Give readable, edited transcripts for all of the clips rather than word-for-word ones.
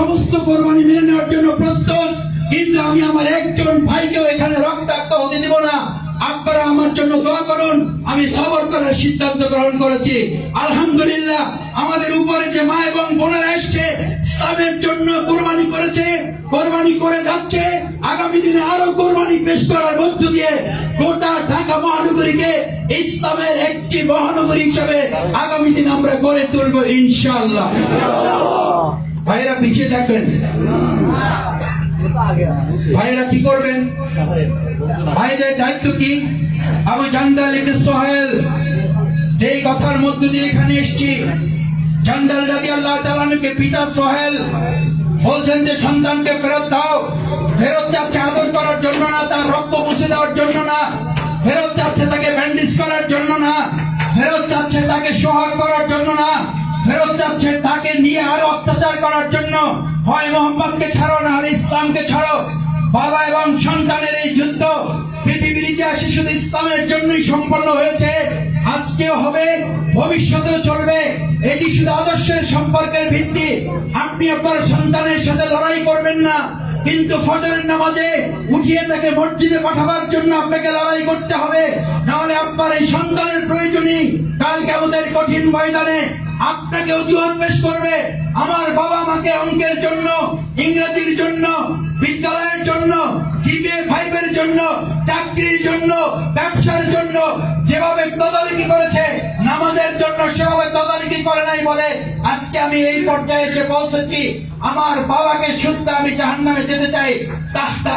সমস্ত কোরবানি মেনে নেওয়ার জন্য প্রস্তুত, কিন্তু আমি আমার একজন ভাইকেও এখানে রক্তাক্ত হতে দেব না। আপনারা আমার জন্য দোয়া করুন। আমি সবর করার সিদ্ধান্ত গ্রহণ করেছি। আলহামদুলিল্লাহ, আমাদের উপরে যে মা এবং বোনেরা এসছে, ইসলামের জন্য কোরবানি করেছে, কোরবানি করে যাচ্ছে, আগামী দিনে আরো কোরবানি পেশ করার মধ্য দিয়ে গোটা ঢাকা মহানগরীকে ইসলামের একটি মহানগরী হিসেবে আগামী দিনে আমরা গড়ে তুলব ইনশাআল্লাহ। ভাইরা পিছিয়ে থাকবেন। ভাইরা কি করবেন? ভাইদের দায়িত্ব কি? আবু জান্দাল ইবনে সোহেল যেই কথার মধ্য দিয়ে এখানে এসেছি, জান্দাল রাদিয়াল্লাহু তাআলা আনহুকে পিতা সোহেল বলছেন যে সন্তানকে ফেরত দাও। ফেরত যাচ্ছে আদর করার জন্য না, তার রক্ত মুছে দেওয়ার জন্য না, ফেরত যাচ্ছে তাকে ব্যান্ডেজ করার জন্য না, ফেরত যাচ্ছে তাকে সোহাগ করার জন্য না, ফেরত যাচ্ছে তাকে নিয়ে আরো অত্যাচার করার জন্য। হয় মোহাম্মদকে ছাড়ো না আর ইসলামকে ছাড়ো। বাবা এবং সন্তানের এই যুদ্ধ পৃথিবীর ইতিহাসে শুধু ইসলামের জন্যই সম্পন্ন হয়েছে, আজকেও হবে, ভবিষ্যতেও চলবে। এটি শুধু আদর্শের সম্পর্কের ভিত্তি। আপনি আপনার সন্তানের সাথে লড়াই করবেন না, কিন্তু ফজরের নামাজে উঠিয়ে তাকে মসজিদে পাঠাবার জন্য আপনাকে লড়াই করতে হবে। নাহলে আপনার এই সন্তানের প্রয়োজনই কাল কিয়ামতের কঠিন ময়দানে আপনাকে অজুহাত পেশ করবে। আমার বাবা মাকে অঙ্কের জন্য, ইংরেজির জন্য, বিদ্যালয়ের জন্য, জিপিএ 5 এর জন্য, চাকরির জন্য, ব্যবসার জন্য যেভাবে তদারকি করেছে, নামাজের জন্য সেভাবে তদারকি করে নাই বলে আজকে আমি এই পর্যায়ে এসে পৌঁছেছি। আমার বাবাকে শুদ্ধ আমি জাহান্নামে যেতে চাই। তাহতা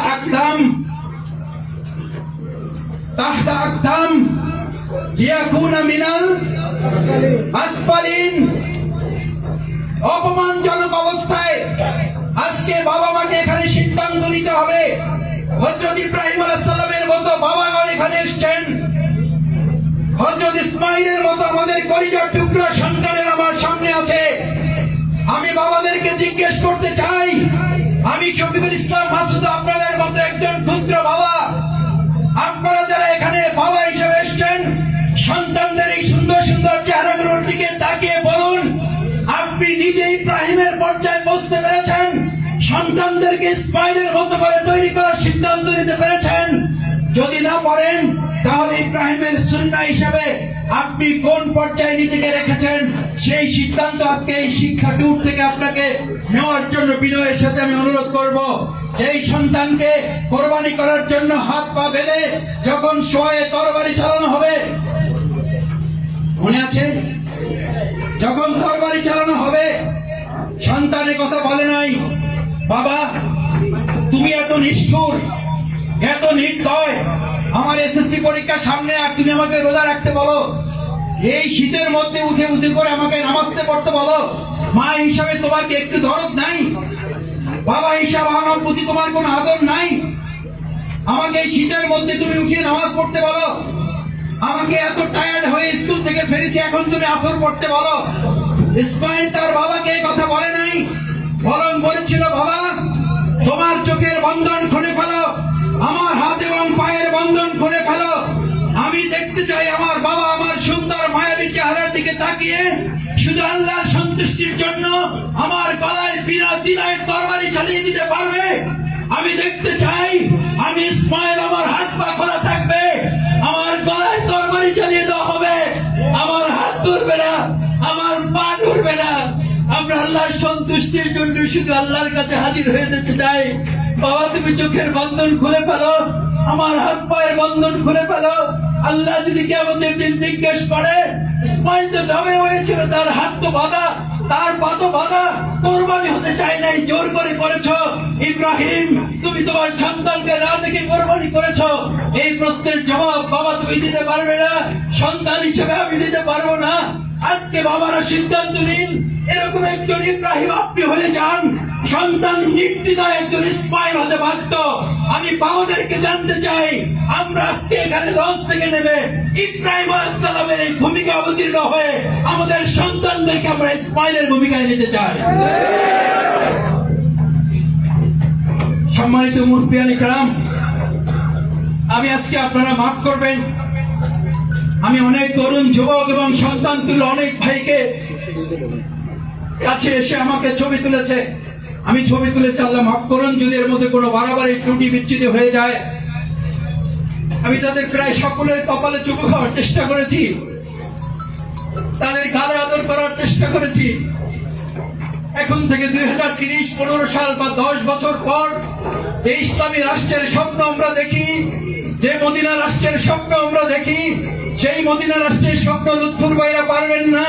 আকদাম লিয়াকুনা মিনাল আসফালিন। অপমানজনক অবস্থায় আজকে বাবা মাকে এখানে সিদ্ধান্ত নিতে হবে। হযরত ইব্রাহিম আলাইহিস সালামের মতো বাবাগণ এখানে এসেছেন, হযরত ইসমাইলের মতো আমাদের কলিজার টুকরা সন্তানের আমার সামনে আছে। আমি বাবাদেরকে জিজ্ঞেস করতে চাই, আমি শফিকুল ইসলাম মাসুদ আপনাদের মতো একজন ক্ষুদ্র বাবা। আপনারা যারা এখানে বাবা হিসেবে এসেছেন, সন্তানদের এই সুন্দর সুন্দর চেহারাগুলোর দিকে তাকিয়ে বলুন, আপনি নিজে ইব্রাহিমের পর্যায়ে পৌঁছতে পেরেছেন, সন্তানদেরকে ইসমাইলের মতো করে তৈরি করার সিদ্ধান্ত নিতে পেরেছেন? যদি না পারেন, তাহলে ইব্রাহিমের সুন্নাহ হিসেবে আপনি কোন পর্যায়ে নিজেকে রেখেছেন সেই সিদ্ধান্ত আজকে এই শিক্ষা ট্যুর থেকে আপনাকে নেওয়ার জন্য বিনয়ের সাথে আমি অনুরোধ করব। যেই সন্তানকে কোরবানি করার জন্য হাত পা বেঁধে যখন শোয়ে তরবারি চালানো হবে, মনে আছে? যখন তরবারি চালানো হবে, সন্তানের কথা বলে নাই, বাবা তুমি এত নিষ্ঠুর, এত নির্দয়, আমার এসএসসি পরীক্ষার সামনে আর তুমি আমাকে রোজা রাখতে বলো, এই শীতের মধ্যে উঠে উঁচু করে আমাকে নামাজতে পড়তে বলো। মা হিসাবে তোমার কি একটু দরদ নাই? বাবা হিসাবে আমার প্রতি তোমার কোন আদর নাই? আমাকে এই শীতের মধ্যে তুমি উঠিয়ে নামাজ পড়তে বলো, আমাকে এত টায়ার্ড হয়ে স্কুল থেকে ফিরেছি এখন তুমি আসর পড়তে বলো। ইসমাইল তার বাবাকে এই কথা বলে নাই, বরং বলেছিল, বাবা তোমার চোখের বন্ধন খুলে ফেলো, আমার হাত এবং পায়ের বন্ধন খুলে ফেলো। আমি দেখতে চাই আমার বাবা আমার সুন্দর মায়াবী চেহারার দিকে তাকিয়ে শুধু আল্লাহর সন্তুষ্টির জন্য আমার গলায় বিনা দ্বিধায় তরবারি চালিয়ে দিতে পারবে। আমি দেখতে চাই আমি ইসমাইল আমার হাত পা খোলা থাকবে, আমার গলায় তরবারি চালিয়ে দেওয়া হবে, আমার হাত ধরবে না, আমার পা ধরবে না। আমরা আল্লাহর সন্তুষ্টির জন্য শুধু আল্লাহর কাছে হাজির হয়ে যেতে চাই। বাবা তুমি চোখের বন্ধন খুলে ফেলো, আমার হাত পায়ের বন্ধন খুলে ফেলো। আল্লাহ যদি কিয়ামতের দিন জিজ্ঞেস করে, ইসমাইল তো জবে হয়েছিল, তার হাত তো বাঁধা, তার পা তো বাঁধা, কোরবানি হতে চাই নাই, জোর করে করেছ। ইব্রাহিম তুমি তোমার সন্তানকে না দেখে কোরবানি করেছ, এই প্রশ্নের জবাব বাবা তুমি দিতে পারবে না, সন্তান হিসেবে আমি দিতে পারবো না। আজকে বাবারা সিদ্ধান্ত নিন, এরকম একজন ইব্রাহিম আপনি হয়ে যান, সন্তান নির্দ্বিধায় একজন ইসমাইল হতে বাধ্য। আমি বাবাদেরকে জানতে চাই, আমরা আজকে এখানে লঞ্চ থেকে নেবে ইব্রাহিম আলাইহিস সালামের এই ভূমিকা অবতীর্ণ হয়ে আমাদের সন্তানদেরকে আমরা ইসমাইলের ভূমিকায় নিতে চাই। সম্মানিত মুরব্বিয়ান ইকরাম, আমি আজকে আপনারা মাফ করবেন, আমি অনেক তরুণ যুবক এবং সন্তান তুলে অনেক ভাইকে কাছে এসে আমাকে ছবি তুলেছে, আমি ছবি তুলেছি, আল্লাহ মাফ করুন যদি এর মধ্যে কোনো বাড়াবাড়ি ত্রুটি বিচ্ছুতি হয়ে যায়। আমি তাদের প্রায় সকলের কপালে চুমু খাওয়ার চেষ্টা করেছি, তাদের গালে আদর করার চেষ্টা করেছি। এখন থেকে 2030-15 সাল বা 10 বছর পর যে ইসলামী রাষ্ট্রের স্বপ্ন আমরা দেখি, যে মদিনা রাষ্ট্রের স্বপ্ন আমরা দেখি, সেই মদিনা রাষ্ট্রের স্বপ্ন লুৎফুর ভাইরা পারবেন না,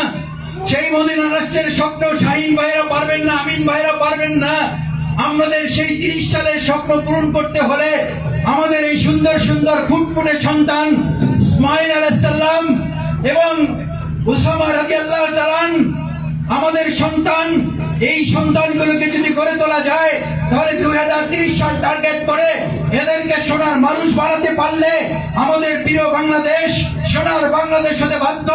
সেই মদিনা রাষ্ট্রের স্বপ্ন শাহিন ভাইরা পারবেন না, আমিন ভাইরা পারবেন না। আমাদের সেই 30 সালের স্বপ্ন পূরণ করতে হলে আমাদের এই সুন্দর সুন্দর ফুটফুটে সন্তান ইসমাইল আলাইহিস সালাম এবং উসামা রাদিয়াল্লাহু তাআলা আমাদের সন্তান, এই সন্তানগুলোকে যদি গড়ে তোলা যায় তাহলে 2030 সাল টার্গেট করে এদেরকে সোনার মানুষ বানাতে পারলে আমাদের প্রিয় বাংলাদেশ সোনার বাংলাদেশ হতে বাধ্য।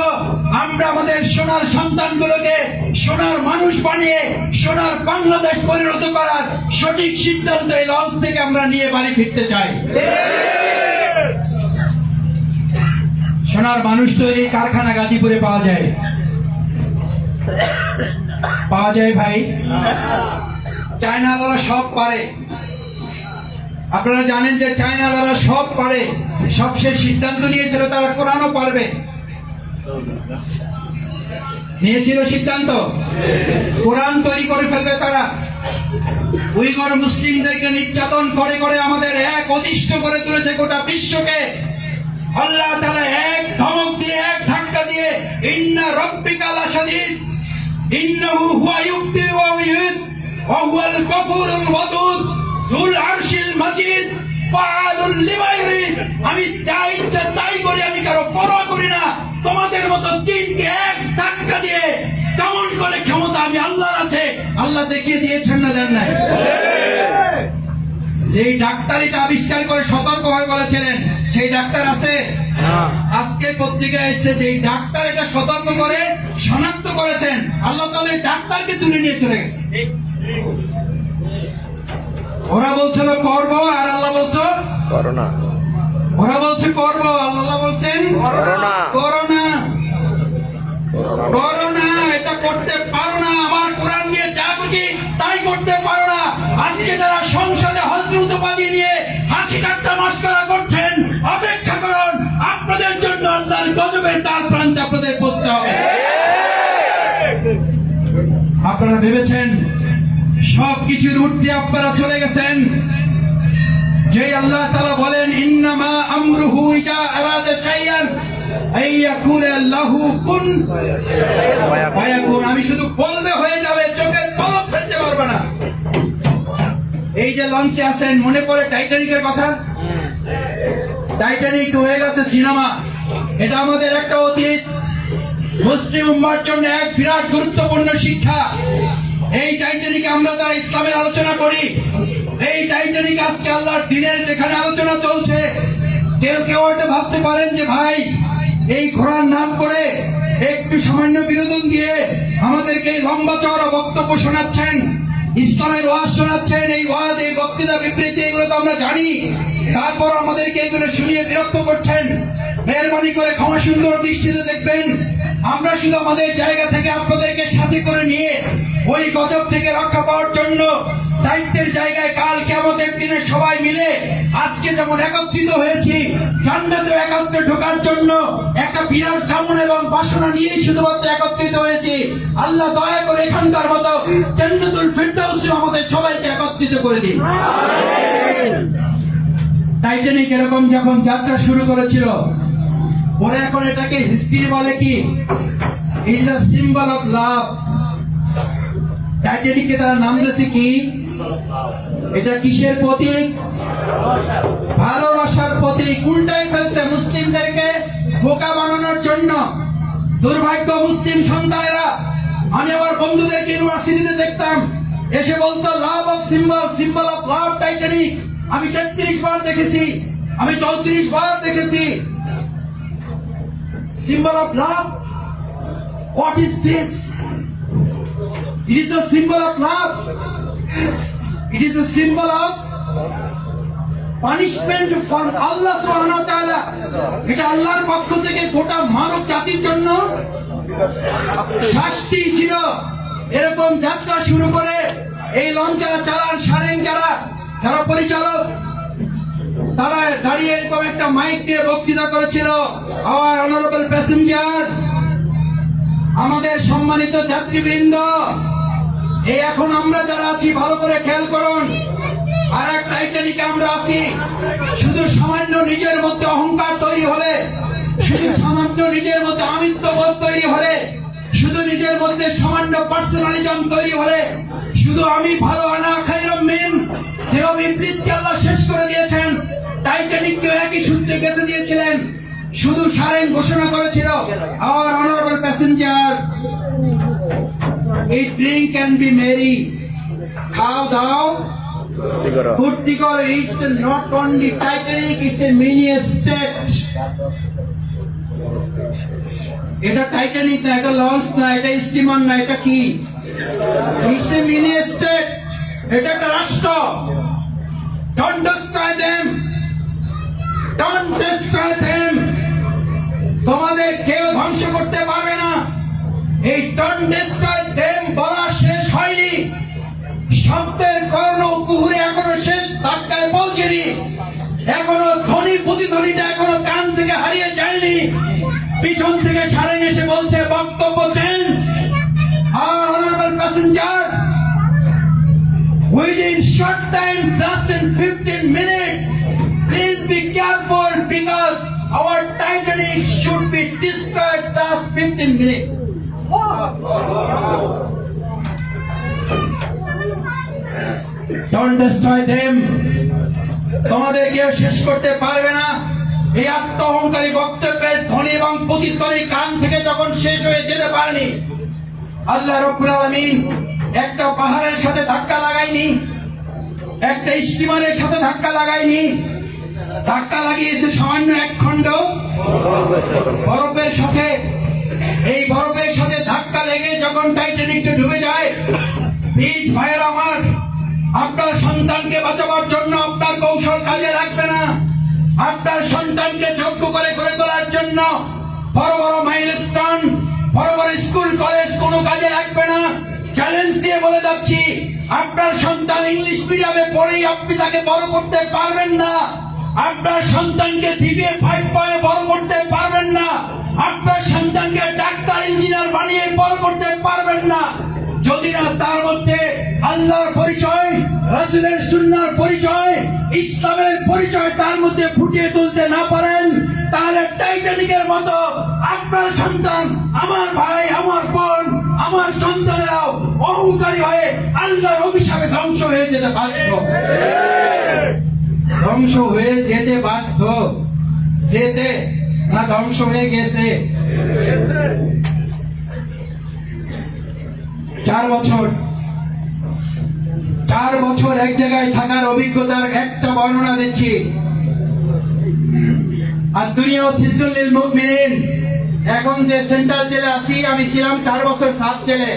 আমরা আমাদের সোনার সন্তানগুলোকে সোনার মানুষ বানিয়ে সোনার বাংলাদেশ পরিণত করার সঠিক সিদ্ধান্ত এই লঞ্চ থেকে আমরা নিয়ে বাড়ি ফিরতে চাই। সোনার মানুষ তৈরি কারখানা গাজীপুরে পাওয়া যায় ভাই। চায়নারা সব পারে, আপনারা জানেন যে চায়নারা সব পারে, সবশেষ সিদ্ধান্ত নিয়েছিল তারা কোরআনও পারবে, নিয়েছিল সিদ্ধান্ত কোরআন তৈরি করে ফেলবে তারা। উইগর মুসলিমদেরকে নির্যাতন করে করে আমাদের এক অতিষ্ঠ করে তুলেছে গোটা বিশ্বকে। আল্লাহ তাআলা এক ধমক দিয়ে, এক ধাক্কা দিয়ে ইন্না রাব্বিকা লাশাদীদ ইন্নাহু হুয়া ইউবদি ওয়া ইউঈদ ওয়া হুয়াল গফুরুল ওয়াদুদ যুল আরশিল মাজিদ ফাআলুল লিমা ইউরিদ। আমি যা ইচ্ছা তাই করি, আমি কারো পরোয়া করি না। তোমাদের মতো চীনকে এক ধাক্কা দিয়ে দমন করে ক্ষমতা আমি আল্লাহর আছে। আল্লাহ দেখিয়ে দিয়েছেন না, দেন নাই? যেই ডাক্তার এটা আবিষ্কার করে সতর্ক হয়ে বলেছিলেন সেই ডাক্তার আছে? আজকে পত্রিকায় এসেছে যে ডাক্তার এটা সতর্ক করে শনাক্ত করেছেন, আল্লাহ তাআলা ডাক্তারকে তুলে নিয়ে চলে গেছে। ওরা বলছিল করবো আর আল্লাহ বলছো করোনা, ওরা বলছে করবো, আল্লাহ বলছেন করোনা। করোনা করোনা এটা করতে পারো না, আমার কোরআন নিয়ে যা বুঝি তাই করতে পারো না। আজকে যারা সংসদে হজরত উপাধি নিয়ে হাসি ঠাট্টা মশকরা করছেন, অপেক্ষা করুন, আপনাদের জন্য আল্লাহর গজবের তার প্রান্তে আপনাদের পড়তে হবে। আপনারা ভেবেছেন সবকিছুর ঊর্ধ্বে আপনারা চলে গেছেন। যে আল্লাহ তাআলা বলেন ইন্নামা আমরুহু ইজা আরাদা শাইআন আইয়াকুলা লাহু কুন ফায়াকুন। আমি শুধু বলবে হয়ে যাবে, চোখের পলক ফেলতে পারবে না। এই যে লঞ্চে আছেন, মনে পড়ে টাইটানিকের কথা? টাইটানিক হয়ে গেছে সিনেমা, এটা আমাদের একটা অতীত। মুসলিম উম্মার জন্য এক বিরাট গুরুত্বপূর্ণ শিক্ষা। এই টাইটানিকে আমরা তারা ইসলামের আলোচনা করি, এই টাইটানিক আজকে আল্লাহর দ্বীনের যেখানে আলোচনা চলছে, কেউ কেউ হয়তো ভাবতে পারেন যে ভাই এই ঘোড়ার নাম করে একটু সামান্য বিনোদন দিয়ে আমাদেরকে এই লম্বা চওড়া বক্তব্য শোনাচ্ছেন, ইসলামের ওয়াজ শোনাচ্ছেন। এই ওয়াজ, এই বক্তৃতা, বিবৃতি এগুলো তো আমরা জানি, তারপর আমাদেরকে এগুলো শুনিয়ে বিরক্ত করছেন। মেহরবানি করে ক্ষমা সুন্দর দৃষ্টিতে দেখবেন, আমরা শুধু আমাদের জায়গা থেকে আপনাদেরকে সাথে করে নিয়ে ওই গজব থেকে রক্ষা পাওয়ার জন্য দায়িত্বের জায়গায় কাল কিয়ামতের দিনে সবাই মিলে আজকে যেমন একত্রিত হয়েছি, জান্নাতে একত্রে ঢোকার জন্য একটা বিরাট কামনা এবং বাসনা নিয়ে শুধুমাত্র একত্রিত হয়েছি। আল্লাহ দয়া করে এখানকার মতো জান্নাতুল ফিরদাউসে আমাদের সবাইকে একত্রিত করে দিন। টাইটানিক এরকম যখন যাত্রা শুরু করেছিল, পরে এখন এটাকে হিস্ট্রি বলে কি, is a symbol of love. টাইটানিককে তারা নাম দিয়েছে কি? এটা কিসের প্রতীক? ভালোবাসার প্রতীক। উল্টাই ফেলছে মুসলিমদেরকে বোকা বানানোর জন্য। দুর্ভাগ্য মুসলিম সন্তানেরা। আমি আমার বন্ধুদেরকে ইউনিভার্সিটিতে দেখতাম, এসে বলতো love of symbol, symbol of love Titanic. আমি 33 বার দেখেছি, আমি 34 বার দেখেছি। Symbol of love? What is this? It is the symbol of love. It is the symbol of punishment from Allah subhanahu wa ta'ala. এটা আল্লাহর পক্ষ থেকে গোটা মানব জাতির জন্য শাস্তি ছিল। এরকম যাত্রা শুরু করে এই লঞ্চ যারা চালান, সারেং যারা পরিচালক, তারা দাঁড়িয়ে এরকম একটা মাইক দিয়ে বক্তৃতা করেছিল, আওয়ার অনারেবল প্যাসেঞ্জার, আমাদের সম্মানিত যাত্রীবৃন্দ, এই এখন আমরা যারা আছি ভালো করে খেয়াল করুন, আর এক টাইটানিকে আমরা আছি। শুধু সামান্য নিজের মধ্যে অহংকার তৈরি হলে, শুধু সামান্য নিজের মধ্যে আমিত্ববোধ তৈরি হলে, শুধু নিজের মধ্যে সামান্য পার্সোনালিজম তৈরি হলে, শুধু আমি ভালো আনা খাইরুম মিন, যেভাবে ইবলিসকে আল্লাহ শেষ করে দিয়েছেন, টাইটানিককে একই সূত্রে গেঁথে দিয়েছিলেন। শুধু সারেন ঘোষণা করেছিল, আওয়ার অনারেবল প্যাসেঞ্জার, এই ড্রিঙ্ক ক্যান বি মেরি, খাও দাও ফুর্তি করো, it's not only Titanic, it's a mini state. এটা টাইটানিক না, এটা লঞ্চ না, এটা স্টিমার না, এটা কি? It's a mini state. এটা একটা রাষ্ট্র। Don't destroy them, don't destroy them. তোমাদের কেউ ধ্বংস করতে পারবে না। এই ডোন্ট ডিস্ট্রয় দেম বলা শেষ হয়নি, শব্দের কর্ণ কুহুরে এখনো শেষ ধাক্কায় পৌঁছেনি, এখনো ধ্বনি প্রতিধ্বনিটা এখনো কান থেকে হারিয়ে যায়নি। পিছন থেকে সারেং এসে বলছে বক্তব্য change. Our honorable passenger, within short time, just in 15 minutes, please be careful because our Titanic should be destroyed just 15 minutes. Don't destroy them. তোমাদের কেউ শেষ করতে পারবে না। এই আত্ম অহংকারী বক্তব্যের ধ্বনি এবং প্রতিধ্বনি কান থেকে যখন শেষ হয়ে যেতে পারেনি, আল্লাহ রাব্বুল আলামিন একটা পাহাড়ের সাথে ধাক্কা লাগায়নি, একটা স্টিমারের সাথে ধাক্কা লাগায়নি, ধাক্কা লাগিয়েছে সামান্য এক খণ্ড বরফের সাথে। এই বরফের সাথে ধাক্কা লেগে যখন টাইটানিকটা ডুবে যায়, প্লিজ ভাইয়ের আমার, আপনার সন্তানকে বাঁচাবার জন্য আপনার কৌশল কাজে লাগবে না। আপনার সন্তানকে যোগ্য করে গড়ে তোলার জন্য বড় বড় মাইলস্টোন, বড় বড় স্কুল কলেজ কোনো কাজে লাগবে না। চ্যালেঞ্জ দিয়ে বলে যাচ্ছি, আপনার সন্তান ইংলিশ মিডিয়ামে পড়েই আপনি তাকে বড় করতে পারবেন না। আপনার সন্তানকে জিপিএ 5 পয়ে বড় করতে পারবেন না। আপনার সন্তানকে ডাক্তার ইঞ্জিনিয়ার বানিয়ে বড় করতে পারবেন না। যদি না তার মধ্যে আল্লাহর পরিচয়, রাসূলের সুন্নাহর পরিচয়, ইসলামের পরিচয় তার মধ্যে ফুটিয়ে তুলতে না পারেন, তাহলে টাইটানিকের মতো আপনার সন্তান, আমার ভাই, আমার বোন, আমার সন্তানেরাও অহংকারী হয়ে আল্লাহর অভিশাপে ধ্বংস হয়ে যেতে বাধ্য। ধ্বংস হয়ে যেতে বাধ্য। যেতে না ধ্বংস হয়ে গেছে। 4 বছর এক জায়গায় থাকার অভিজ্ঞতার একটা বর্ণনা দিচ্ছি। আর দুনিয়া সিজদুল মুমিনিন, এখন যে সেন্ট্রাল জেলে আছি, আমি ছিলাম 4 বছর সাব জেলে।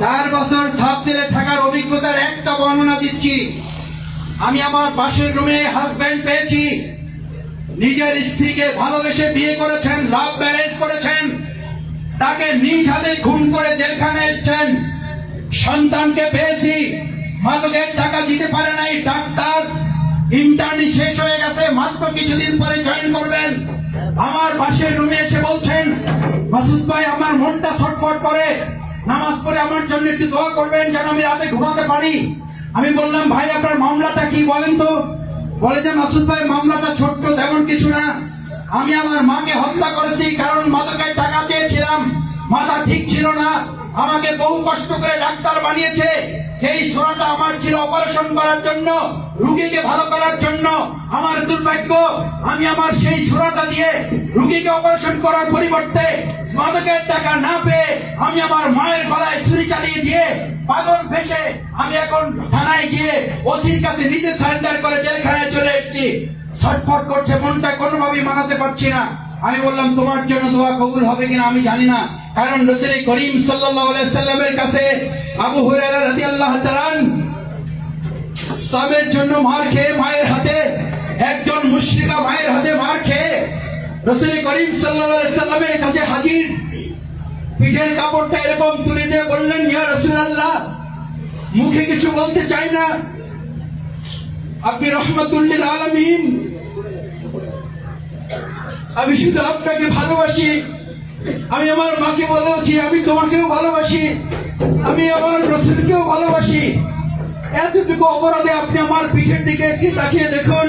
4 বছর সাব জেলে থাকার অভিজ্ঞতার একটা বর্ণনা দিচ্ছি। আমি আমার পাশের রুমে হাজবেন্ড পেয়েছি, নিজের স্ত্রীকে ভালোবেসে বিয়ে করেছেন, লাভ ম্যারেজ করেছেন, তাকে নিজ হাতে খুন করে জেলখানায় এসেছেন। সন্তানকে পেয়েছি, মাদকের টাকা দিতে পারে নাই, ডাক্তার, ইন্টার্নি শেষ হয়ে গেছে, মাত্র কিছুদিন পরে জয়েন করবেন। আমার পাশের রুমে এসে বলছেন, মাসুদ ভাই আমার মনটা ছটফট করে, নামাজ পড়ে আমার জন্য একটু দোয়া করবেন যেন আমি রাতে ঘুমাতে পারি। আমি বললাম, ভাই আপনার মামলাটা কি বলেন তো? বলে যে মাসুদ ভাই মামলাটা ছোট্ট, তেমন কিছু না। আমি আমার মাকে হত্যা করেছি কারণ মাদকের টাকা চেয়েছিলাম, মাথা ঠিক ছিল না, আমাকে বহু কষ্ট করে ডাক্তার বানিয়েছে। সেই সোনাটা আমার ছিল অপারেশন করার জন্য, রোগীকে ভালো করার জন্য। আমার দুর্ভাগ্য, আমি আমার সেই সোনাটা দিয়ে রোগীকে অপারেশন করার পরিবর্তে মাদকের টাকা না পেয়ে আমি আমার মায়ের গলায় ছুরি চালিয়ে দিয়ে পাগল ভেসে আমি এখন থানায় গিয়ে ওসির কাছে নিজে সারেন্ডার করে জেলখানায় চলে এসেছি। ছটফট করছে মনটা, কোনোভাবেই মানাতে পারছি না। আমি বললাম, তোমার জন্য দোয়া কবুল হবে কিনা আমি জানি না, কারণ রাসূল করিম সাল্লাল্লাহু আলাইহি সাল্লামের কাছে আবু হুরায়রা রাদিয়াল্লাহু তাআলা ইসলামের জন্য মার খেয়ে মায়ের হাতে, একজন মুশরিকা মায়ের হাতে মার খেয়ে রাসূল করিম সাল্লাল্লাহু আলাইহি সাল্লামের কাছে হাজির। পিঠের কাপড়টা এরকম তুলে দিয়ে বললেন, ইয়া রাসূলুল্লাহ, মুখে কিছু বলতে চাই না, আপনি রহমাতুল লিল আলামিন, আমি শুধু আপনাকে ভালোবাসি। আমি আমার মাকে বলেছি, আমি তোমাকেও ভালোবাসি, আমি আমার রাসূলকেও ভালোবাসি। এতটুকু অপরাধে আপনি আমার পিঠের দিকে একটু তাকিয়ে দেখুন।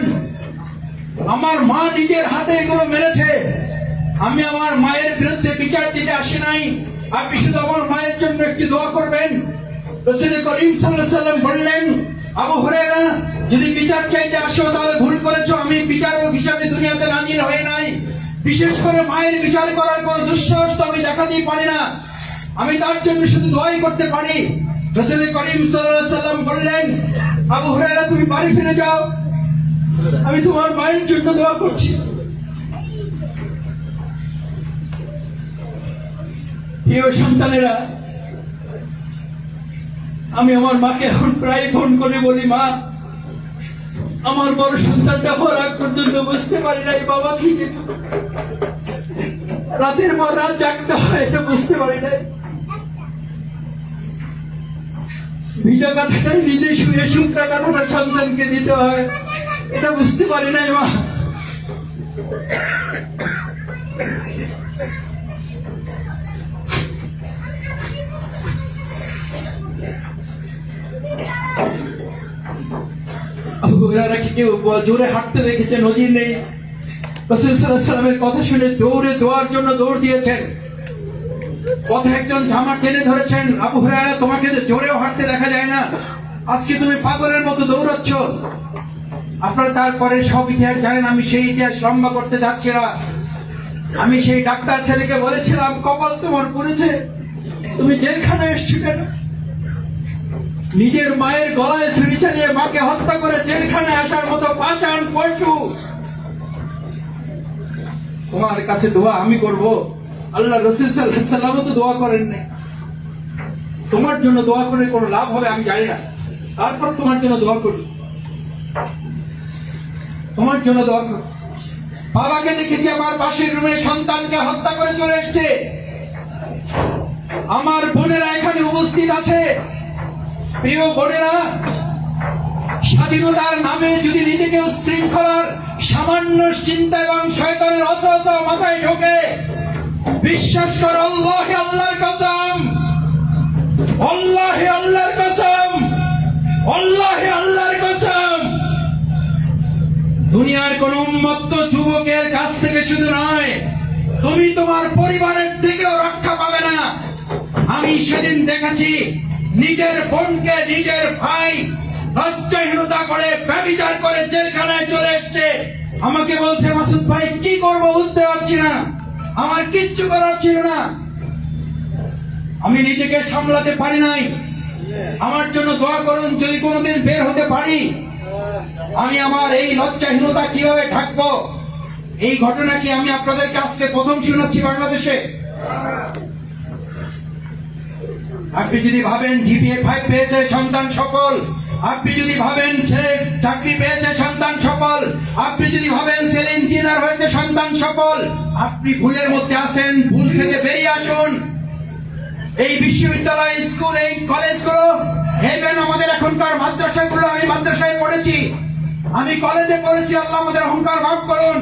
আমার মা নিজের হাতে এগুলো মেরেছে। আমি আমার মায়ের বিরুদ্ধে বিচার দিতে আসি নাই। আপনি শুধু আমার মায়ের জন্য একটু দোয়া করবেন। রাসূল করিম সাল্লাল্লাহু আলাইহি ওয়াসাল্লাম বললেন, আবু হুরায়রা, যদি বিচার চাইতে আসো তাহলে ভুল করেছো। আমি বিচারক হিসাবে দুনিয়াতে নাজিল হয়ে নাই। বিশেষ করে মায়ের বিচার করার কোন দুঃসাহস তো আমি দেখাতেই পারি না। আমি তার জন্য শুধু দোয়াই করতে পারি। রাসূল করিম সাল্লাল্লাহু আলাইহি ওয়াসাল্লাম বললেন, আবু হুরায়রা, তুমি বাড়ি ফিরে যাও, আমি তোমার মায়ের জন্য দোয়া করছি। প্রিয় সন্তানেরা, আমি আমার মাকে এখন প্রায় ফোন করে বলি, মা, আমার বড় সন্তানটা হওয়ার আগ পর্যন্ত বুঝতে পারি নাই বাবা কি, রাতের পর রাত জাগতে হয় এটা বুঝতে পারি নাই। ভিজা কাঁথাটাই নিজে শুয়ে শুকনা কাঁথাটা সন্তানকে দিতে হয় এটা বুঝতে পারি নাই মা। আবু হুরায়রা কি কেউ জোরে হাঁটতে দেখেছে? নজির নেই। রাসূল সাল্লাল্লাহু আলাইহি ওয়াসাল্লামের কথা শুনে দৌড়ে দোয়ার জন্য দৌড় দিয়েছেন। পথে একজন জামা টেনে ধরেছেন, আবু হুরায়রা, তোমাকে জোরেও হাঁটতে দেখা যায় না, আজকে তুমি পাগলের মতো দৌড়াচ্ছ। আপনারা তারপরে সব ইতিহাস জানেন, আমি সেই ইতিহাস লম্বা করতে যাচ্ছি না। আমি সেই ডাক্তার ছেলেকে বলেছিলাম, কপাল তোমার পড়েছে, তুমি জেলখানায় এসছো কেন? নিজের মায়ের গলায় ছুরি চালিয়ে মাকে হত্যা করে জেলখানায় আসার মতো পাষাণ পশু। তোমার কাছে দোয়া আমি করব? আল্লাহ রাসূল সাল্লাল্লাহু আলাইহি ওয়াসাল্লাম তো দোয়া করেন নাই। তোমার জন্য দোয়া করে কোনো লাভ হবে আমি জানি না, তারপর তোমার জন্য দোয়া করি, তোমার জন্য দোয়া করি। বাবাকে দেখেছি আমার পাশের রুমে সন্তানকে হত্যা করে চলে এসছে। আমার বোনেরা এখানে উপস্থিত আছে। প্রিয় বোনেরা, স্বাধীনতার নামে যদি নিজেকে শৃঙ্খলার সামান্য চিন্তা এবং শয়তানের অসহসা মাথায় ঢোকে, বিশ্বাস কর, আল্লাহে আল্লাহর কসম, আল্লাহে আল্লাহর কসম, আল্লাহে আল্লাহর কসম, দুনিয়ার কোন উন্মত্ত যুবকের কাছ থেকে শুধু নয়, তুমি তোমার পরিবারের থেকেও রক্ষা পাবে না। আমি সেদিন দেখেছি নিজের বোনকে নিজের ভাই লজ্জাহীনতা করে ব্যভিচার করে জেলখানায় চলে এসছে। আমাকে বলছে, মাসুদ ভাই, কি করবো বুঝতে পারছি না, আমার কিচ্ছু করার ছিল না, আমি নিজেকে সামলাতে পারি নাই, আমার জন্য দোয়া করুন যদি কোনোদিন বের হতে পারি। আমি আমার এই লজ্জাহীনতা কিভাবে ঢাকবো? এই ঘটনা কি আমি আপনাদেরকে আজকে প্রথম শোনাচ্ছি বাংলাদেশে? আপনি যদি ভাবেন জিপিএ 5 পেয়েছে সন্তান সফল, আপনি যদি ভাবেন ছেলে চাকরি পেয়েছে সন্তান সফল, আপনি যদি ভাবেন ছেলে ইঞ্জিনিয়ার হয়েছে সন্তান সফল, আপনি ভুলের মধ্যে আছেন। ভুল থেকে বেরিয়ে আসুন। এই বিশ্ববিদ্যালয়, স্কুল, এই কলেজগুলো, হেভেন আমাদের এখনকার মাদ্রাসাগুলো, আমি মাদ্রাসায় পড়েছি, আমি কলেজে পড়েছি, আল্লাহ আমাদের অহংকার মাফ করুন।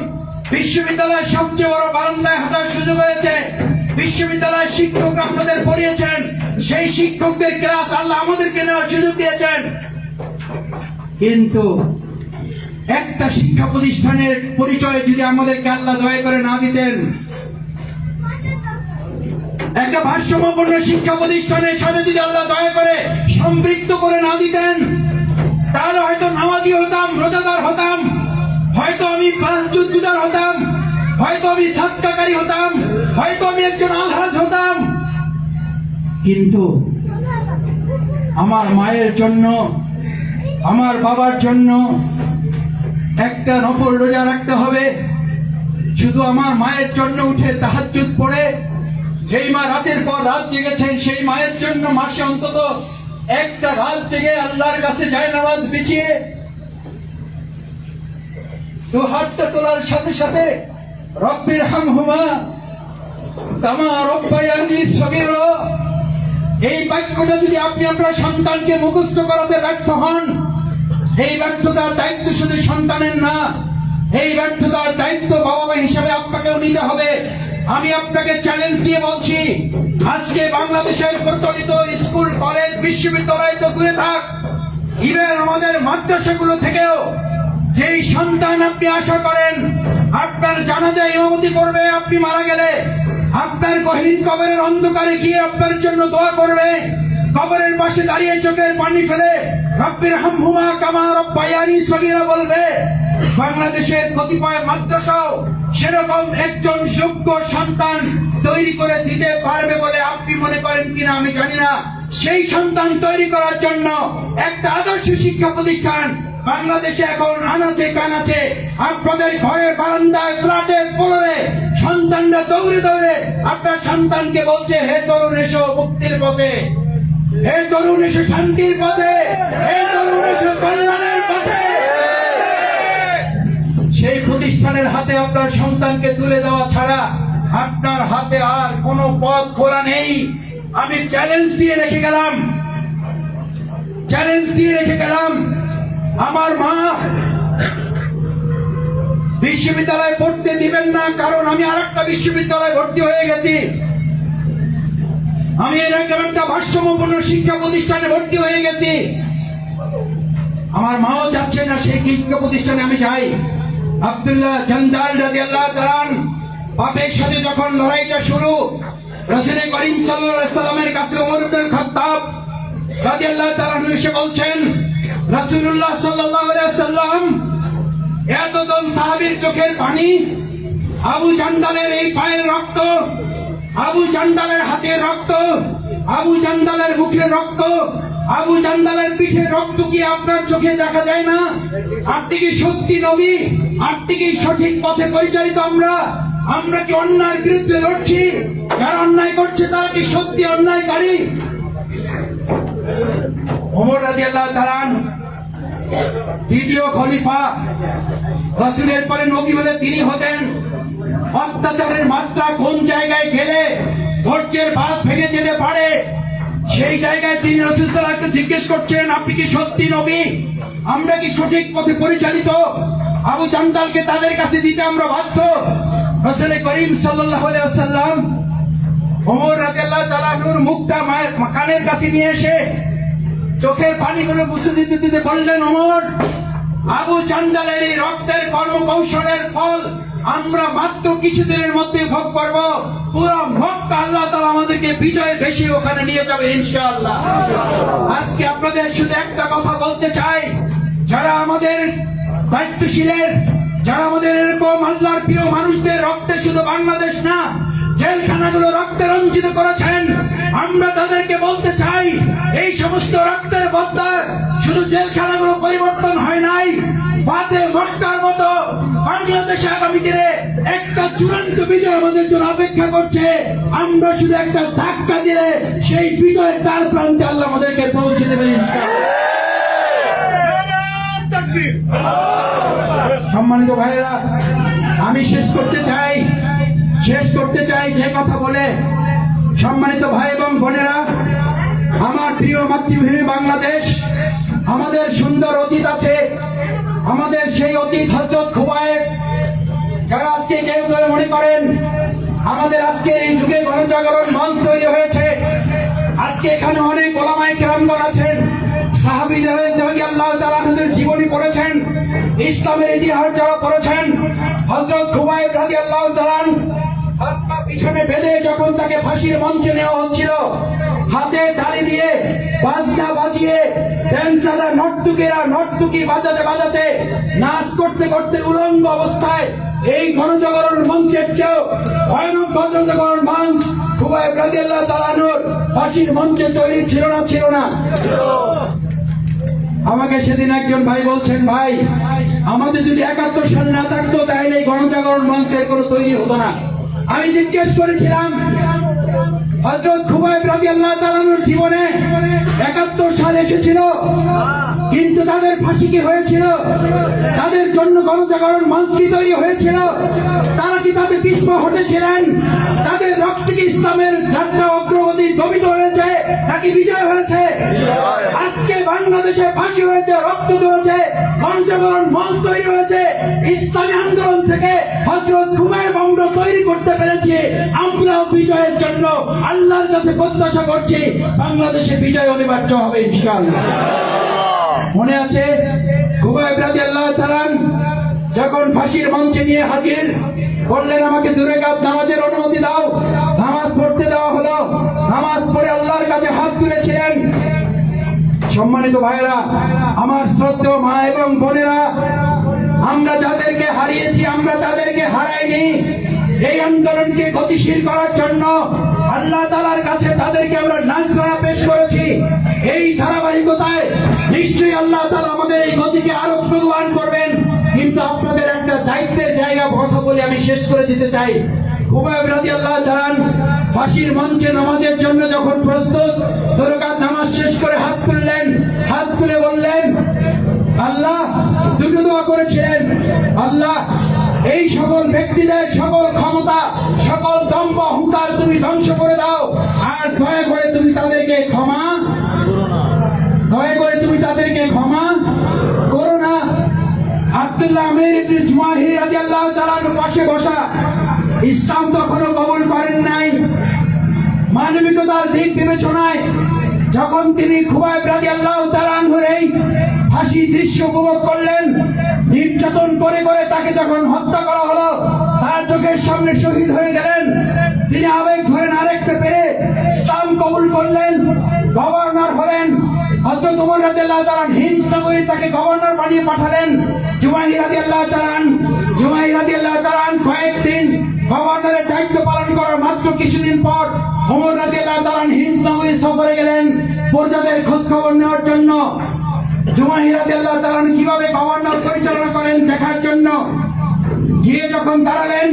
বিশ্ববিদ্যালয়ের সবচেয়ে বড় বারান্দায় হাঁটার সুযোগ হয়েছে। বিশ্ববিদ্যালয়ের শিক্ষক আপনাদের পড়িয়েছেন, সেই শিক্ষকদের ক্লাস আল্লাহ আমাদেরকে নেওয়ার সুযোগ দিয়েছেন। কিন্তু একটা শিক্ষা প্রতিষ্ঠানের পরিচয় যদি আমাদেরকে আল্লাহ দয়া করে না দিতেন, একটা ভারসাম্যপূর্ণ শিক্ষা প্রতিষ্ঠানের সাথে যদি আল্লাহ দয়া করে সম্পৃক্ত করে না দিতেন, তাহলে হয়তো নামাজি হতাম, রোজাদার হতাম, হয়তো আমি তাহাজ্জুদগুজার হতাম, হয়তো আমি সাদকাকারী হতাম, হয়তো আমি একজন আলহাজ হতাম। কিন্তু আমার মায়ের জন্য, আমার বাবার জন্য একটা নফল রোজা রাখতে হবে। শুধু আমার মায়ের জন্য উঠে তাহাজ্জুদ পড়ে, যেই মা রাতের পর রাত জেগেছেন, সেই মায়ের জন্য মাসে অন্তত একটা রাত জেগে আল্লাহর কাছে জায়নামাজ বিছিয়ে দু হাতটা তোলার সাথে সাথে রব্বির হামহুমা কামা রব্বায়ানি সগীরা, এই বাক্যটা যদি আপনি আপনার সন্তানকে মুখস্থ করাতে ব্যর্থ হন, এই ব্যর্থতার দায়িত্ব শুধু সন্তানের না, এই ব্যর্থতার দায়িত্ব বাবা মা হিসেবে আপনাকেও নিতে হবে। আমি আপনাকে চ্যালেঞ্জ দিয়ে বলছি, আজকে বাংলাদেশের প্রচলিত স্কুল কলেজ বিশ্ববিদ্যালয় তো দূরে থাক, ইভেন আমাদের মাদ্রাসাগুলো থেকেও যেই সন্তান আপনি আশা করেন আপনার জানাজায় ইমামতি করবে, আপনি মারা গেলে আপনার গহীন কবরের অন্ধকারে গিয়ে আপনার জন্য দোয়া করবে, কবরের পাশে দাঁড়িয়ে চোখের পানি ফেলে রব্বির হামহুমা কামা রব্বায়ানি সগীরা বলবে, বাংলাদেশের কতিপয় মাদ্রাসাও সেরকম একজন যোগ্য সন্তান তৈরি করে দিতে পারবে বলে আপনি মনে করেন কিনা আমি জানি না। সেই সন্তান তৈরি করার জন্য একটা আদর্শ শিক্ষা প্রতিষ্ঠান বাংলাদেশে এখন আনাচে কানাচে, আপনাদের ঘরের বারান্দায় ফ্ল্যাটে ফ্লোরে সন্তানরা দৌড়ে দৌড়ে আপনার সন্তানকে বলছে, হে তরুণ এসো মুক্তির পথে, হে তরুণ এসো শান্তির পথে, হে তরুণ এসো কল্যাণের পথে। সেই প্রতিষ্ঠানের হাতে আপনার সন্তানকে তুলে দেওয়া ছাড়া আপনার হাতে আর কোনো পথ খোলা নেই। আমি চ্যালেঞ্জ দিয়ে রেখে গেলাম, আমার মা বিশ্ববিদ্যালয়ে পড়তে দিবেন না, কারণ আমি আরেকটা বিশ্ববিদ্যালয়ে ভর্তি হয়ে গেছি, আমি এরকম একটা ভারসাম্যপূর্ণ শিক্ষা প্রতিষ্ঠানে ভর্তি হয়ে গেছি। আমার মাও চাচ্ছে না সেই শিক্ষা প্রতিষ্ঠানে আমি যাই। আব্দুল্লাহ জান্দাল রাদিয়াল্লাহু তাআলা বাপের সাথে যখন লড়াইটা শুরু, রাসূল করিম সাল্লাল্লাহু আলাইহি সাল্লামের কাছে ওমর ইবনে খাত্তাব রাদিয়াল্লাহু তাআলা এসে বলছেন, রাসূলুল্লাহ সাল্লাল্লাহু আলাইহি সাল্লাম, এতজন সাহাবীর চোখের পানি, আবু জান্দালের এই পায়ের রক্ত, আবু জান্দালের হাতের রক্ত, আবু জান্দালের মুখের রক্ত, আবু জান্দালের পিঠের রক্ত কি আপনার চোখে দেখা যায় না? আপনি কি সত্যি নবী? আপনি কি সঠিক পথে পরিচালিত? আমরা কি অন্যায়ের বিরুদ্ধে লড়ছি? যারা অন্যায় করছে তারা কি সত্যি অন্যায়কারী? ওমর রাদিয়াল্লাহু তাআলা দ্বিতীয় খলিফা, রাসূলের পরে নবী হলে তিনি হতেন। অত্যাচারের মাত্রা কোন জায়গায় গেলে ধৈর্যের বাঁধ ভেঙে যেতে পারে, সেই জায়গায় তিনি রাসূল সাল্লাল্লাহু আলাইহি ওয়াসাল্লামকে জিজ্ঞেস করছেন, আপনি কি সত্যি নবী? আমরা কি সঠিক পথে পরিচালিত? আবু জান্দালকে তাদের কাছে দিতে আমরা বাধ্য। রাসূল করিম সাল্লাল্লাহু আলাইহি ওয়াসাল্লাম ওমর রাদিয়াল্লাহু তাআলা নূর মুখটা কানের কাছে নিয়ে এসে চোখের পানিগুলো মুছে দিতে দিতে বললেন, ওমর, আবু জান্দালের এই রক্তের কর্মকৌশলের ফল আমরা মাত্র কিছুদিনের মধ্যে ভোগ করব। পুরো মক্কা আল্লাহ তাআলা আমাদেরকে বিজয় বেশি ওখানে নিয়ে যাবে ইনশাআল্লাহ। আজকে আপনাদের শুধু একটা কথা বলতে চাই, যারা আমাদের দায়িত্বশীলের, যারা আমাদের এরকম আল্লাহর প্রিয় মানুষদের রক্তে শুধু বাংলাদেশ না জেলখানাগুলো রক্তে রঞ্জিত করেছেন, আমরা তাদেরকে বলতে চাই, এই সমস্ত রক্তের বদলায় শুধু জেলখানাগুলো পরিবর্তন হয় নাই, ফাতে মক্কার মতো বাংলাদেশে আগামী দিনে একটা চূড়ান্ত বিজয় আমাদের জন্য অপেক্ষা করছে। আমরা শুধু একটা ধাক্কা দিলে সেই বিজয় তার প্রান্তে আল্লাহ আমাদেরকে পৌঁছে দেবেন ইনশাআল্লাহ। সম্মানিত ভাইয়েরা, আমি শেষ করতে চাই যে কথা বলে, সম্মানিত ভাই এবং বোনেরা, আমার প্রিয় মাতৃভূমি বাংলাদেশ, আমাদের সুন্দর অতীত আছে। আমাদের সেই অতীত হযরত খুবাইব, যারা আজকে কেউ কেউ মনে করেন আমাদের আজকের এই যুগে গণজাগরণ মঞ্চ তৈরি হয়েছে, আজকে এখানে অনেক ওলামায়ে কেরামগণ আছেন, সাহাবীদের রাদিয়াল্লাহু তাআলা আনহুদের জীবনী পড়েছেন, ইসলামের ইতিহাস যারা পড়েছেন। হযরত খুবাইব রাদিয়াল্লাহু তাআলা হাত পা পিছনে বেঁধে যখন তাকে ফাঁসির মঞ্চে নেওয়া হচ্ছিল, হাতে তালি দিয়ে বাজনা বাজিয়ে ড্যান্সাররা নর্তকী বাজাতে বাজাতে নাচ করতে করতে উলঙ্গ অবস্থায় এই গণজাগরণ মঞ্চের চেয়েও ভয়ানক গণজাগরণ মঞ্চ খুবাইব রাদিয়াল্লাহু তাআলা আনহুর ফাঁসির মঞ্চে তৈরি ছিল না। আমাকে সেদিন একজন ভাই বলছেন, ভাই, আমাদের যদি ৭১ সাল না থাকতো তাহলে এই গণজাগরণ মঞ্চের কোনো তৈরি হতো না। আমি জিজ্ঞেস করেছিলাম, হযরত খুবাইব রাদিয়াল্লাহু তাআলা আনহুর জীবনে ৭১ সাল এসেছিল, কিন্তু তাদের ফাঁসি কি হয়েছিল? তাদের জন্য গণজাগরণ মঞ্চ কি তৈরি হয়েছিল? তারা কি তাদের পিছপা হটেছিলেন? তাদের রক্তে কি ইসলামের যাত্রা অগ্রগতি দমিত হয়েছে নাকি বিজয় হয়েছে? আজকে বাংলাদেশে ফাঁসি হয়েছে, রক্ত হয়েছে, গণজাগরণ মঞ্চ তৈরি হয়েছে। ইসলামী আন্দোলন থেকে হযরত খুবাইব আমরা তৈরি করতে পেরেছি। আমরা বিজয়ের জন্য আল্লাহর কাছে প্রত্যাশা করছি বাংলাদেশে বিজয় অনিবার্য হবে ইনশাআল্লাহ। মনে আছে খুবাইব রাদিয়াল্লাহু তাআলা যখন ফাঁসির মঞ্চে নিয়ে হাজির বললেন, আমাকে 2 রাকাত নামাজের অনুমতি দাও। নামাজ পড়তে দেওয়া হলো। নামাজ পড়ে আল্লাহর কাছে হাত তুলেছিলেন। সম্মানিত ভাইরা, আমার শ্রদ্ধেয় মা এবং বোনেরা, আমরা যাদেরকে হারিয়েছি আমরা তাদেরকে হারাইনি। এই আন্দোলনকে গতিশীল করার জন্য আল্লাহ তাআলার কাছে তাদেরকে আমরা নাজরানা পেশ করেছি। এই ধারাবাহিকতায় নিশ্চয়ই আল্লাহ তাআলা আমাদের এই গতিকে আরো প্রগাঢ় করবেন। কিন্তু আপনাদের একটা দায়িত্বের জায়গা কথা বলে আমি শেষ করে দিতে চাই। খুবাইব রাদিয়াল্লাহু তাআলা ফাঁসির মঞ্চে নামাজের জন্য যখন প্রস্তুত, 2 রাকাত নামাজ শেষ করে হাত তুললেন। হাত তুলে বললেন, আল্লাহ, দুটো দোয়া করেছিলেন, আল্লাহ এই সকল ব্যক্তিদের সকল ক্ষমতা, সকল দম্ভ অহংকার তুমি ধ্বংস করে দাও, আর দয়া করে তুমি তাদেরকে ক্ষমা করো না। আব্দুল্লাহ আমির ইবনে জুমাহি রাদিয়াল্লাহু তাআলার পাশে বসা, ইসলাম তখনও কবুল করেন নাই। মানবিকতার দিক বিবেচনায় যখন তিনি খুবাইব রাদিয়াল্লাহু তাআলা আনহুর এই ফাঁসি দৃশ্য উপভোগ করলেন, নির্যাতন করে করে তাকে যখন হত্যা করা হলো, তার চোখের সামনে শহীদ হয়ে গেলেন, তিনি আবেগ ধরে আরেকটা পেরে ইসলাম কবুল করলেন, গভর্নর হলেন। হযরত ওমর রাদিয়াল্লাহু তাআলা হিমস নগরী তাকে গভর্নর বানিয়ে পাঠালেন। জুমাহি রাদিয়াল্লাহু তাআলা কয়েকদিন গভর্নরের দায়িত্ব পালন করার মাত্র কিছুদিন পর ওমর রাদিয়াল্লাহু তাআলা হিমস নগরী সফরে গেলেন প্রজাদের খোঁজ খবর নেওয়ার জন্য। জুমাহি রাদিয়াল্লাহু তাআলা কিভাবে গভর্নর পরিচালনা করেন দেখার জন্য গিয়ে যখন দাঁড়ালেন,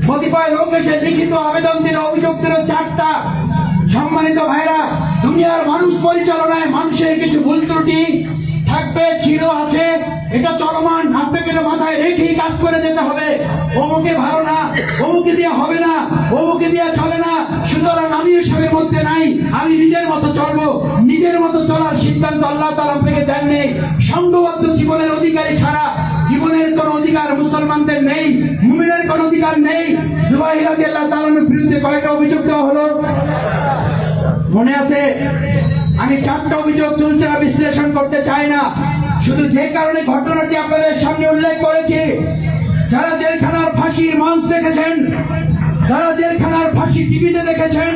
কতিপয় লোক এসে লিখিত আবেদন দিল, অভিযোগ দিল 4টা। সম্মানিত ভাইরা, দুনিয়ার মানুষ পরিচালনায় মানুষের কিছু ভুল ত্রুটি থাকবে, ছিল, আছে, এটা চলমান। আপনাকে মাথায় রেখেই কাজ করে যেতে হবে। অমুকে ভালো না, অমুকে দিয়ে হবে না, অমুকে দিয়ে চলে না। সুতরাং আমি এসবের মধ্যে নাই, আমি নিজের মতো চলবো। নিজের মতো চলার সিদ্ধান্ত আল্লাহ তাআলা আপনাকে দেন নেই। সংঘবদ্ধ জীবনের অধিকারী ছাড়া জীবনের কোন অধিকার মুসলমানদের নেই, মুমিনের কোন অধিকার নেই। জুবাইর রাদিয়াল্লাহু তাআলার বিরুদ্ধে কয়টা অভিযোগ দেওয়া হলো মনে আছে? আমি 4টা অভিযোগ চলছে না, বিশ্লেষণ করতে চাই না। শুধু যে কারণে ঘটনাটি আপনাদের সামনে উল্লেখ করেছি, যারা জেলখানার ফাঁসির মঞ্চ দেখেছেন, যারা জেলখানার ফাঁসি টিভিতে দেখেছেন,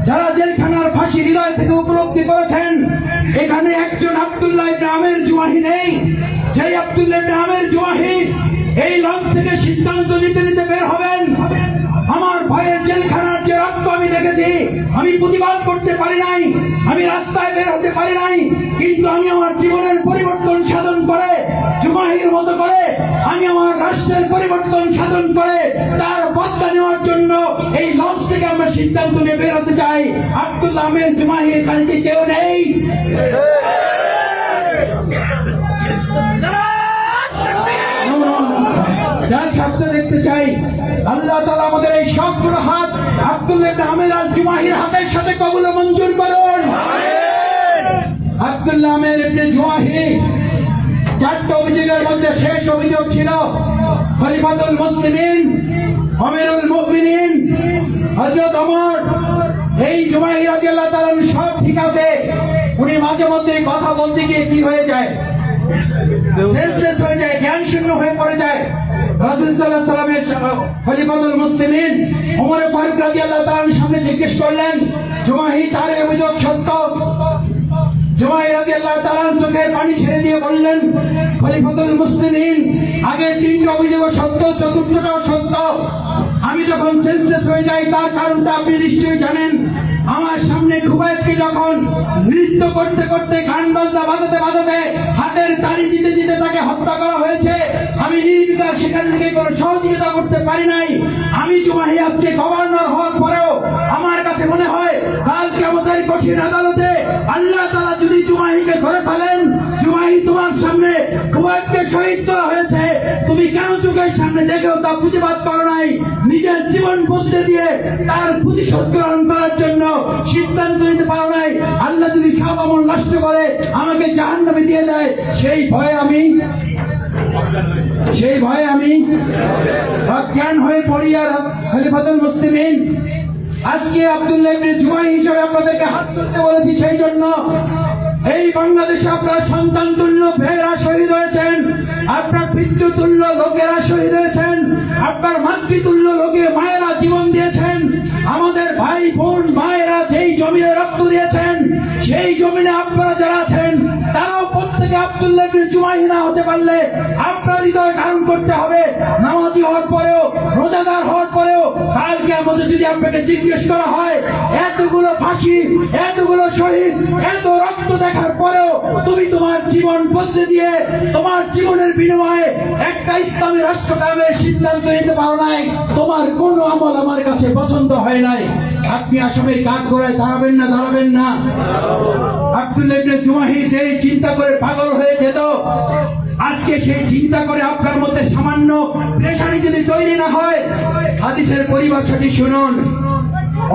যারা জেলখানার ফাঁসি হৃদয় থেকে উপলব্ধি করেছেন, এখানে একজন আব্দুল্লাহ ইবনে আমির জুমাহি নেই। যে আব্দুল্লাহ ইবনে আমির জুমাহি এই লঞ্চ থেকে সিদ্ধান্ত নিতে নিতে বের হবেন, আমার ভাইয়ের জেলখানার যে রক্ত আমি দেখেছি, আমি প্রতিবাদ করতে পারি নাই, আমি রাস্তায় বের হতে পারি নাই, কিন্তু আমি আমার জীবনের পরিবর্তন সাধন করে, জুমাহির মতো করে, আমি আমার রাষ্ট্রের পরিবর্তন সাধন করে তার বদলা নেওয়ার জন্য এই লঞ্চ থেকে আমরা সিদ্ধান্ত নিয়ে বের হতে চাই। আব্দুল্লাহ আমির জুমাহির কাছে কেউ নেই। যার সাথে দেখতে চাই, আল্লাহ তাআলা আমাদের এই সবগুলো হাত আব্দুল্লাহ ইবনে আমির আল জুমাহির হাতের সাথে কবুল ও মঞ্জুর করুন। আব্দুল্লাহ আমির ইবনে জুমাহি 4টা অভিযোগের মধ্যে শেষ অভিযোগ ছিল খলিফাতুল মুসলিমিন, আমিরুল মুমিনিন হযরত ওমর। এই জুমাহি রাদিয়াল্লাহু তাআলা সব ঠিক আছে, উনি মাঝে মধ্যে কথা বলতে গিয়ে কি হয়ে যায়, শেষ হয়ে যায়, জ্ঞান শূন্য হয়ে পড়ে যায়। রাসূল সাল্লাল্লাহু আলাইহি ওয়াসাল্লামের খলিফাতুল মুসলিমিন ওমর ফারুক রাদিয়াল্লাহু তাআলার সামনে জিজ্ঞেস করলেন, জুমাহি তার অভিযোগ সত্য? জুমাহি রাদিয়াল্লাহু তাআলা চোখের পানি ছেড়ে দিয়ে বললেন, খলিফাতুল মুসলিমিন, আগের 3টা অভিযোগ সত্য, 4র্থটাও সত্য। আমি যখন শেষ হয়ে যাই তার কারণটা আপনি নিশ্চয়ই জানেন। আমার সামনে খুবাইবকে যখন নৃত্য করতে করতে গান বাজনা বাজাতে বাজাতে হাতের তালি দিতে দিতে তাকে হত্যা করা হয়েছে, আমি নির্বিকার সেখান থেকে কোনো সহযোগিতা করতে পারি নাই। আমি জুমাহি আজকে গভর্নর হওয়ার পরেও আমার কাছে মনে হয় কালকে আমাদের কঠিন আদালতে আল্লাহ তাআলা যদি জুমাহিকে ধরে ফেলেন, জুমাহি তোমার সামনে খুবাইবকে শহীদ করা হয়েছে, তুমি কেন চোখের সামনে দেখেও তা প্রতিবাদ করো নাই? নিজের জীবন বদলে দিয়ে তার প্রতিশোধ গ্রহণ করার জন্য সিদ্ধান্ত নিতে পারো নাই। আল্লাহ যদি সব আমল নষ্ট করে আমাকে জাহান্নামে দিয়ে দেয়, সেই ভয়ে আমি অজ্ঞান হয়ে পড়ি। আর খলিফাতুল মুসলিমিন আজকে আব্দুল্লাহ ইবনে জুমাহি হিসেবে আপনাদেরকে হাত তুলতে বলেছি সেই জন্য। এই বাংলাদেশে আপনার সন্তান তুল্য ভাইয়েরা শহীদ হয়েছেন, আপনার পিতৃতুল্য লোকেরা শহীদ হয়েছেন, আপনার মাতৃতুল্য লোকে মায়েরা জীবন দিয়েছেন। আমাদের ভাই বোন মায়েরা যেই জমিনে রক্ত দিয়েছেন, সেই জমিনে আপনারা যারা আছেন তারাও প্রত্যেকে আব্দুল্লাহ ইবনে জুমাহি না হতে পারলে আপনার হৃদয় ধারণ করতে হবে। নামাজি হওয়ার পরেও, রোজাদার হওয়ার পরেও কালকে আমাদের যদি আপনাকে জিজ্ঞেস করা হয়, এতগুলো ফাঁসি, এতগুলো শহীদ, এত রক্ত দেখার পরেও তুমি তোমার জীবন বদলে দিয়ে তোমার জীবনের বিনিময়ে একটা ইসলামী রাষ্ট্র কায়েমের সিদ্ধান্ত নিতে পারো নাই, তোমার কোন আমল আমার কাছে পছন্দ হয় নাই। আপনি আসামের কাঠগড়ায় দাঁড়াবেন না? আব্দুল্লাহ ইবনে জুমাহি যে চিন্তা করে পাগল হয়ে যেত, আজকে সেই চিন্তা করে আপনার মধ্যে সামান্য প্রেশারি যদি তৈরি না হয়, হাদিসের পরিভাষাটি শুনুন।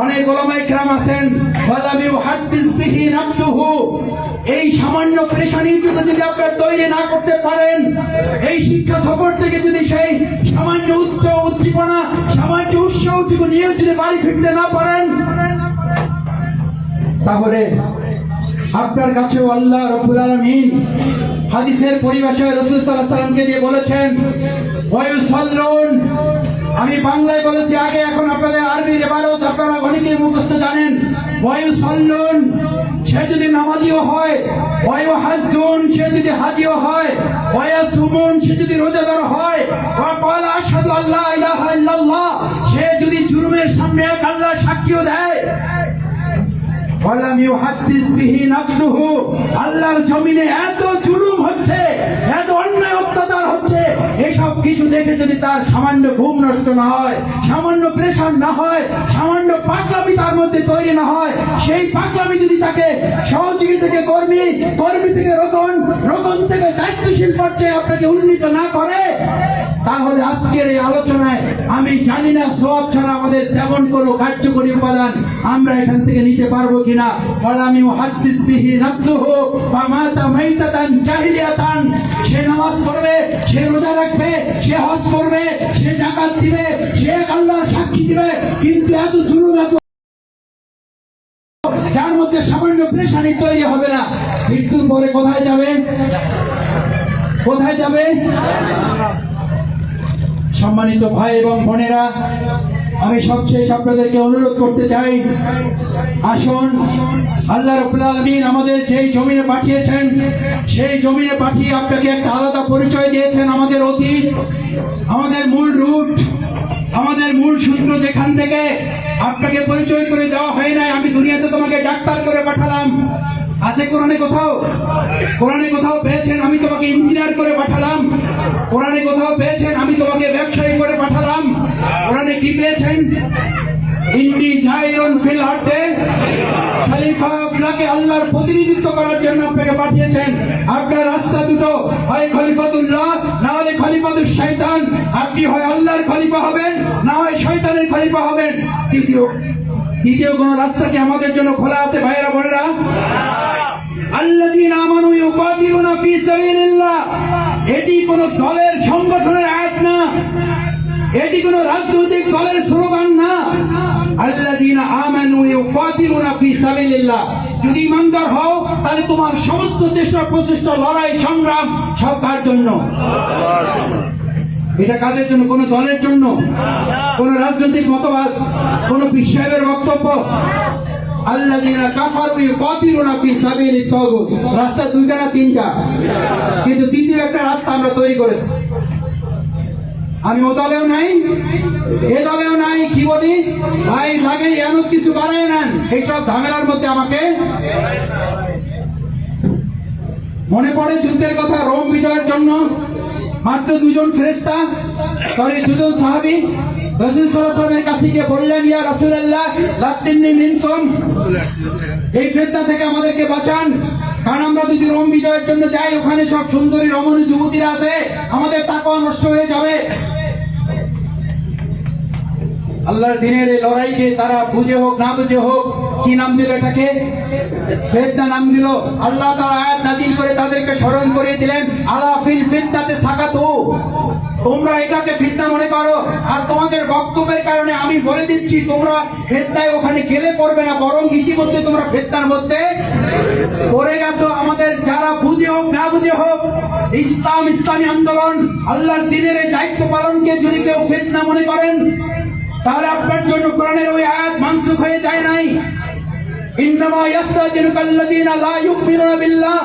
অনেক ওলামায়ে কেরাম আছেন, ওয়ালাম ইউহাদ্দিস বিহি নাফসুহু, এই সামান্য প্রেশারি যদি আপনার তৈরি না করতে পারেন, এই শিক্ষা সফর থেকে যদি সেই সামান্য উদ্দীপনা, সামান্য উৎসাহটুকু নিয়ে যদি বাড়ি ফিরতে না পারেন, তাহলে আপনার কাছেও আল্লাহ রাব্বুল আলামিন হাদিসের পরিভাষায় রাসূল সাল্লাল্লাহু আলাইহি সাল্লামকে দিয়ে বলেছেন ওয়ায়ুসাল্লুন। আমি বাংলায় বলেছি আগে, এখন আপনাদের আরবির ইবারত আপনারা অনেকেই মুখস্থ জানেন। ওয়ায়ুসাল্লুন, সে যদি নামাজিও হয়, ওয়ায়ুহাজ্জুন, সে যদি হাজিও হয়, ওয়ায়াসুমুন, সে যদি রোজাদার হয়, ওয়া ক্বালা আশহাদু আল্লা ইলাহা ইল্লাল্লাহ, সে যদি জুলুমের সামনে এক আল্লাহ সাক্ষীও দেয়, ওয়ালাম ইউহাদ্দিস বিহি নাফসুহু, আল্লাহর জমিনে এত জুলুম হচ্ছে, এত অন্যায় অত্যাচার হচ্ছে, এসব কিছু দেখে যদি তার সামান্য ঘুম নষ্ট না হয়, সামান্য প্রেশার না হয়, সামান্য পাগলামি তার মধ্যে তৈরি না হয়, সেই পাগলামি যদি তাকে সহযোগী থেকে কর্মী, কর্মী থেকে রোকন থেকে দায়িত্বশীল পর্যায়ে আপনাকে উন্নীত না করে, তাহলে আজকের এই আলোচনায় আমি জানি না সওয়াব ছাড়া আমাদের তেমন কোনো কার্যকরী উপাদান আমরা এখান থেকে নিতে পারবো কিনা। ওয়ালাম ইউহাদ্দিস বিহি নাফসুহু ফামাতা মাইতাতান জাহিলিয়াতান, সে নামাজ পড়বে, সে রোজা রাখবে, সে হজ করবে, সে যাকাত দিবে, সে আল্লাহর সাক্ষী দিবে, কিন্তু এত জুলুম, এত যার মধ্যে সামান্য প্রেশারি তৈরি হবে না, মৃত্যুর পরে কোথায় যাবে? সম্মানিত ভাই এবং বোনেরা, আমি সবচেয়ে আপনাদেরকে অনুরোধ করতে চাই, আসুন আল্লাহ রাব্বুল আলামিন আমাদের যেই জমিনে পাঠিয়েছেন, সেই জমিনে পাঠিয়ে আপনাকে একটা আলাদা পরিচয় দিয়েছেন। আমাদের অতীত, আমাদের মূল রুট, আমাদের মূল সূত্র যেখান থেকে আপনাকে পরিচয় করে দেওয়া হয় নাই। আমি দুনিয়াতে তোমাকে ডাক্তার করে পাঠালাম, আছে কোরআনে কোথাও পেয়েছেন আমি তোমাকে ইঞ্জিনিয়ার করে পাঠালাম? কোরআনে কোথাও পেয়েছেন আমি তোমাকে ব্যবসায়ী করে পাঠালাম? কোরআনে কি পেয়েছেন? ইন্নী জাইলুন ফিল আরদে খলিফা, আপনাকে আল্লাহর প্রতিনিধিত্ব করার জন্য আপনাকে পাঠিয়েছেন। আপনার রাস্তা দুটো, হয় খলিফাতুল্লাহ না হলে খলিফাতুশ শয়তান। আপনি হয় আল্লাহর খলিফা হবেন, না হয় শয়তানের খলিফা হবেন। দ্বিতীয় কোন রাস্তা কি আমাদের জন্য খোলা আছে ভাইয়েরা বোনেরা? আল্লাযীনা আমানু ইউকাতিলুনা ফি সাবিলিল্লাহ, এটি কোন দলের সংগঠনের আয়াত না, এটি কোন রাজনৈতিক দলের স্লোগান না। আল্লাযীনা আমানু ইউকাতিলুনা ফি সাবিলিল্লাহ, যদি ইমানদার হও তাহলে তোমার সমস্ত চেষ্টা প্রচেষ্টা, লড়াই সংগ্রাম সব কার জন্য? এটা কাদের জন্য? কোন দলের জন্য, কোন রাজনৈতিক মতবাদ, কোন পীর সাহেবের বক্তব্য? আল্লাযীনা কাফারু ইউকাতিলুনা ফি সাবিলিত তাগুত, রাস্তা দুইটা না তিনটা, কিন্তু তৃতীয় একটা রাস্তা আমরা তৈরি করেছি। সেটা হলো আল্লাযীনা আমানু ইউকাতিলুনা ফি সাবিলিল্লাহ, যারা ইমানদার হবে তারা আমি ও দলেও নাই, এ দলেও নাই। কি বলি ভাই, লাগে এমন কিছু বাড়ায় নেন, এইসব ঝামেলার মধ্যে আমাকে। মনে পড়ে যুদ্ধের কথা, রোম বিজয়ের জন্য মাত্র দুজন ফেরেশতা, দুজন সাহাবী রাসূল সাল্লাল্লাহু আলাইহি ওয়াসাল্লামের কাছে গিয়ে বললেন, ইয়া রাসূলুল্লাহ লাতিন্নি মিনকুম, এই ফিতনা থেকে আমাদেরকে বাঁচান, কারণ আমরা যদি রোম বিজয়ের জন্য যাই, ওখানে সব সুন্দরী রমণী যুবতীরা আছে, আমাদের তাকওয়া নষ্ট হয়ে যাবে। আল্লাহর দিনের এই লড়াইকে তারা বুঝে হোক না বুঝে হোক, কি নাম দিল এটাকে? ফিতনা নাম দিল। আল্লাহ তাআলা আয়াত নাযিল করে তাদেরকে স্মরণ করিয়ে দিলেন, আলা ফিল ফিতনাতে সাকাতু, তোমরা এটাকে ফিতনা মনে করো, আর তোমাদের বক্তব্যের কারণে আমি বলে দিচ্ছি, তোমরা ফিতনায় ওখানে গেলে পড়বে না, বরং ইতিমধ্যে তোমরা ফিতনার মধ্যে পড়ে গেছো। আমাদের যারা বুঝে হোক না বুঝে হোক, ইসলাম, ইসলামী আন্দোলন, আল্লাহর দিনের এই দায়িত্ব পালনকে যদি কেউ ফিতনা মনে করেন, তাহলে আপনার জন্য কোরআনের ওই আয়াত মানসুখ হয়ে যায় নাই। ইন্নামা ইয়াস্তাজিলুকাল্লাযীনা লা ইউমিনুনা বিল্লাহ,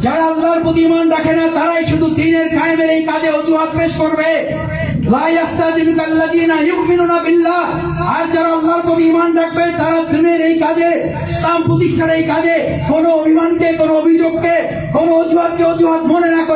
যারা আল্লাহর প্রতি ঈমান রাখে না, তারাই শুধু দ্বীনের কায়েমের এই কাজে অজুহাত পেশ করবে। লা ইয়াস্তাজিলুকাল্লাযীনা ইউমিনুনা বিল্লাহ, আর যারা আল্লাহর প্রতি ঈমান রাখবে, তারা দ্বীনের এই কাজে, ইসলাম প্রতিষ্ঠার এই কাজে কোনো অভিমানকে, কোনো অভিযোগকে, কোনো অজুহাতকে অজুহাত মনে না করে